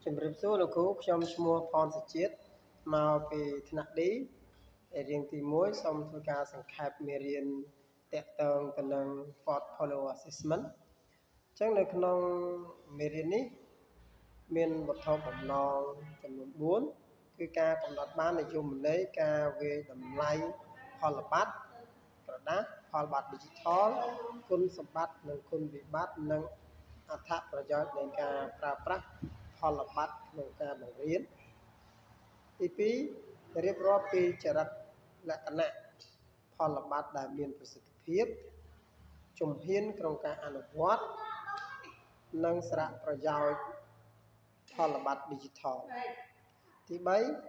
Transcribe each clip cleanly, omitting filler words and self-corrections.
ជំរាបសួរលោកគ្រូខ្ញុំឈ្មោះផនសុជាតិមកពីថ្នាក់ D រៀងទី1សូមធ្វើការសង្ខេបមេរៀនតាក់ទងទៅនឹង Portfolio Assessment អញ្ចឹងនៅក្នុងមេរៀននេះមានវត្ថុបំណងចំនួន4គឺការកំណត់បាននយោបាយការវាយតម្លៃផលប័ត្រក្រដាសផលប័ត្រ Digital គុណសម្បត្តិនិងគុណវិបត្តិនិងអត្ថប្រយោជន៍នៃការប្រើប្រាស់ផលប័ត្រក្នុងការបង្រៀនទី2រៀបរាប់ពីចរិតលក្ខណៈផលប័ត្រដែលមានប្រសិទ្ធភាពជំហានក្នុងការអនុវត្តនិងសារៈប្រយោជន៍ផលប័ត្រ Digital ទី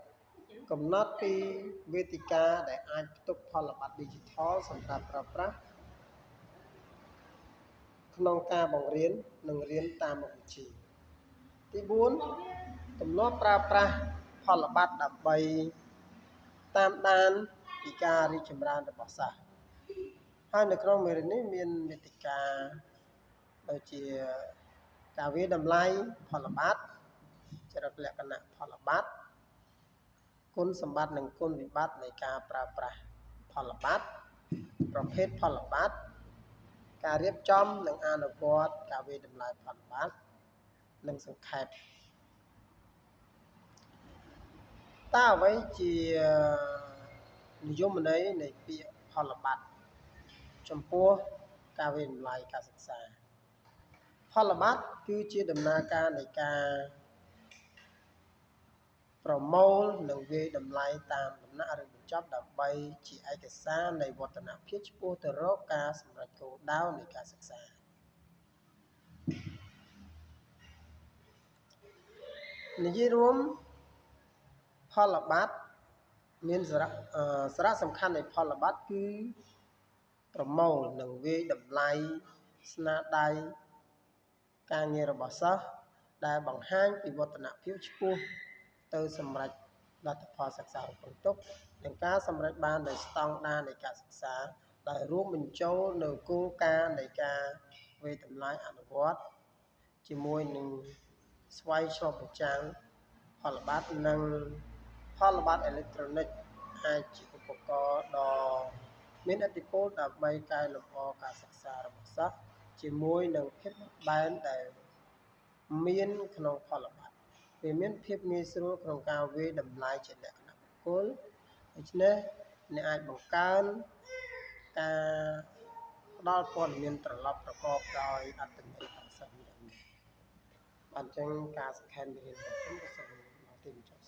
3កំណត់ពីវេទិកាដែលអាចផ្ទុកផលប័ត្រ Digital សម្រាប់ប្រើប្រាស់ក្នុងការបង្រៀននិងរៀនតាមមុខវិជ្ជាទី4ទម្លាប់ប្រើប្រាស់ផលប័ត្រដើម្បីតាមដានពីការរីកចម្រើនរបស់សិស្សហើយនៅក្នុងមេរៀននេះមានវេទិកាដូចជាការវាយតម្លៃផលប័ត្រចរិតលក្ខណៈផលប័ត្រគុណសម្បត្តិនិងគុណវិបត្តិនៃការប្រើប្រាស់ផលប័ត្រប្រភេទផលប័ត្រការរៀបចំនិងអនុវត្តការវាយតម្លៃផលប័ត្រនិងសង្ខេបតើអ្វីជានិយមន័យនៃពាក្យផលប័ត្រចំពោះការវាយតម្លៃការសិក្សាផលប័ត្រគឺជាដំណើរការនៃការប្រមូលនិងវាយតម្លៃតាមដំណាក់ឬបញ្ចប់ដើម្បីជាឯកសារនៃវឌ្ឍនភាពឆ្ពោះទៅរកការសម្រេចគោលដៅនៃការសិក្សានិយាយរួមផលប័ត្រមានសារៈសំខាន់នៃផលប័ត្រគឺប្រមូលនិងវាយតម្លៃស្នាដៃការងាររបស់សិស្សដែលបង្ហាញពីវឌ្ឍនភាពឆ្ពោះទៅសម្រេចលទ្ធផលសិក្សារំពឹងទុកនិងការសម្រេចបាននៃស្តង់ដារនៃការសិក្សាដែលរួមបញ្ចូលនៅគោលការណ៍នៃការវាយតម្លៃអនុវត្តជាមួយនឹងស្វ័យឆ្លុះបញ្ចាំងផលប័ត្រនិងផលប័ត្រអេឡិចត្រូនិកអាចជាឧបករណ៍ដ៏មានឥទ្ធិពលដើម្បីកែលម្អការសិក្សារបស់សិស្សជាមួយនឹងភាពបត់បែនដែលមានក្នុងផលប័ត្រវាមានភាពងាយស្រួលក្នុងការវាយតម្លៃជាលក្ខណៈបុគ្គលដូច្នេះអ្នកអាចបង្កើនការផ្ដល់ព័ត៌មានត្រឡប់ប្រកបដោយអត្ថន័យដល់សិស្សម្នាក់ៗបានចឹងការសង្ខេបមេរៀនរបស់ខ្ញុំក៏សូមដល់ទីបញ្ចប់